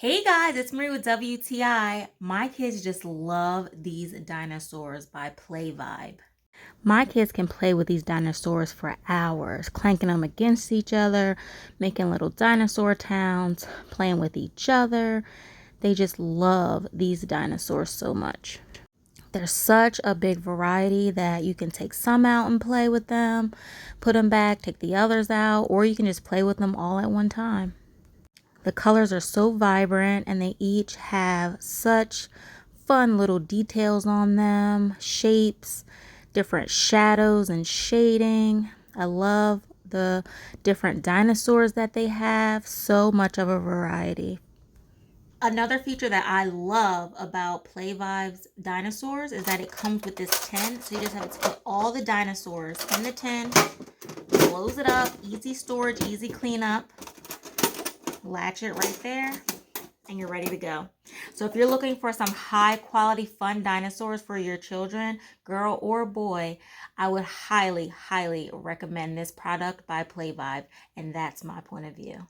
Hey guys, it's Marie with WTI. My kids just love these dinosaurs by PlayVibe. My kids can play with these dinosaurs for hours, clanking them against each other, making little dinosaur towns, playing with each other. They just love these dinosaurs so much. There's such a big variety that you can take some out and play with them, put them back, take the others out, or you can just play with them all at one time. The colors are so vibrant and they each have such fun little details on them, shapes, different shadows and shading. I love the different dinosaurs that they have, so much of a variety. Another feature that I love about PlayVibe's dinosaurs is that it comes with this tin. So you just have to put all the dinosaurs in the tin, close it up, easy storage, easy cleanup. Latch it right there and you're ready to go. So if you're looking for some high quality fun dinosaurs for your children, girl or boy, I would highly recommend this product by PlayVibe, and that's my point of view.